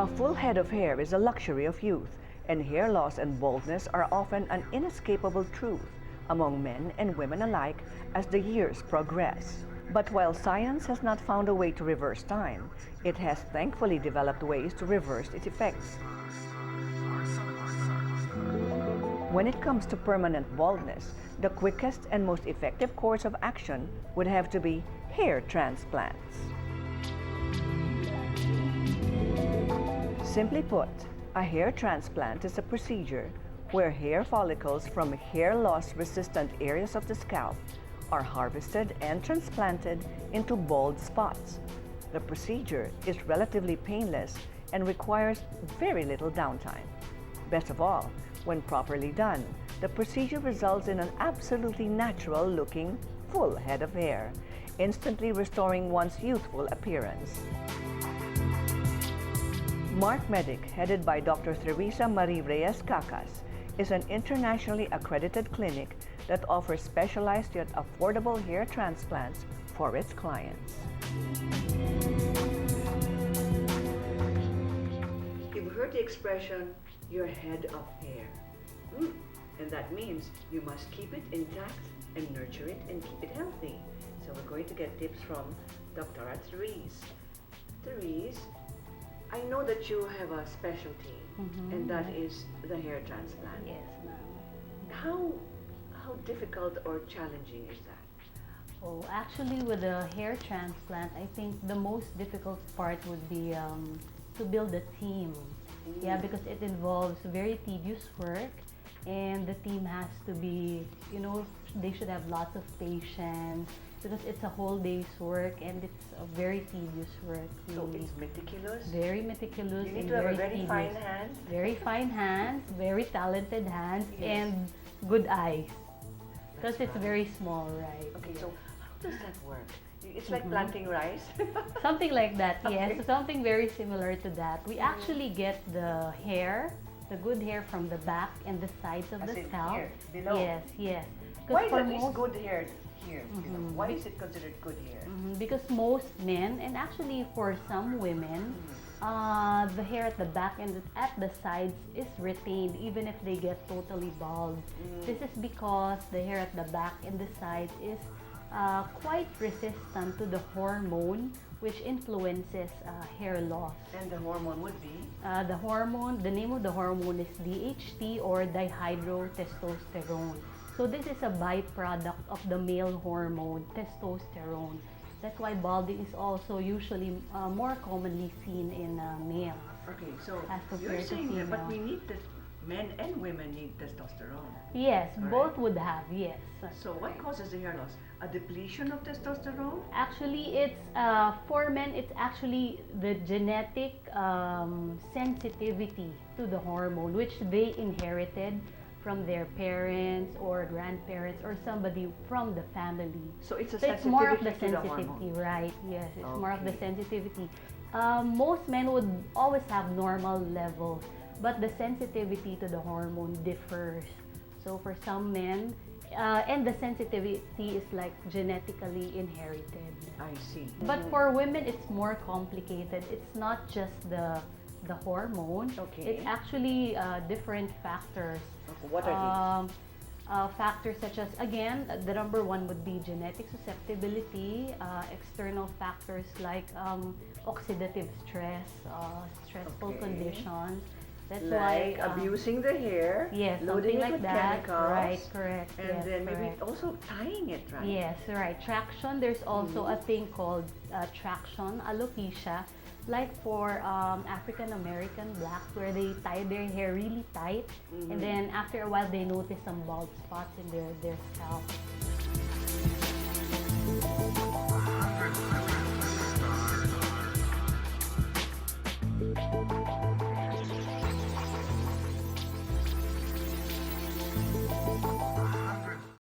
A full head of hair is a luxury of youth, and hair loss and baldness are often an inescapable truth among men and women alike as the years progress. But while science has not found a way to reverse time, it has thankfully developed ways to reverse its effects. When it comes to permanent baldness, the quickest and most effective course of action would have to be hair transplants. Simply put, a hair transplant is a procedure where hair follicles from hair loss resistant areas of the scalp are harvested and transplanted into bald spots. The procedure is relatively painless and requires very little downtime. Best of all, when properly done, the procedure results in an absolutely natural looking full head of hair, instantly restoring one's youthful appearance. Marc Medic, headed by Dr. Teresa Marie Reyes Cacas, is an internationally accredited clinic that offers specialized yet affordable hair transplants for its clients. You've heard the expression, your head of hair. And that means you must keep it intact and nurture it and keep it healthy. So we're going to get tips from Dr. Therese. Therese, I know that you have a specialty, and that is the hair transplant. Yes, ma'am. How difficult or challenging is that? Oh, actually, with the hair transplant, I think the most difficult part would be to build a team. Yeah, because it involves very tedious work, and the team has to be, they should have lots of patience because it's a whole day's work and it's a very tedious work. So it's meticulous? Very meticulous. You need and to have a very very tedious. fine hand? Very fine hands, very talented hands, Yes. and good eyes. Because That's it's very small, right? Okay, so how does that work? It's like planting rice? Something like that, yes. Okay. Something very similar to that. We actually get the hair, the good hair from the back and the sides of As the in scalp. here, below. Yes, yes. 'Cause Why for is most- good hair here? Why is it considered good hair? Because most men, and actually for some women, the hair at the back and at the sides is retained even if they get totally bald. This is because the hair at the back and the sides is quite resistant to the hormone which influences hair loss. And the hormone would be? The name of the hormone is DHT or dihydrotestosterone. So this is a byproduct of the male hormone, testosterone. That's why balding is also usually more commonly seen in males. Okay, so As you're compared to saying that, but female. we need men and women need testosterone. Yes, Correct. both would have, yes. So what causes the hair loss? A depletion of testosterone? Actually, it's for men, it's actually the genetic sensitivity to the hormone, which they inherited from their parents or grandparents or somebody from the family. So it's a So it's more of the sensitivity to the sensitivity, hormone. right? Yes, it's more of the Okay. sensitivity. Most men would always have normal levels, but the sensitivity to the hormone differs. So for some men, and the sensitivity is like genetically inherited. I see. But for women, it's more complicated. It's not just the hormone. Okay. It's actually different factors. Okay, what are Factors such as, again, the number one would be genetic susceptibility, external factors like oxidative stress, stressful Okay. conditions. That's these? Like why abusing the hair, yes, loading something it like with that. chemicals, Right, correct. and yes, then maybe correct. also tying it, right? Yes, right. Traction. There's also a thing called traction alopecia, like for African American blacks, where they tie their hair really tight, and then after a while they notice some bald spots in their scalp.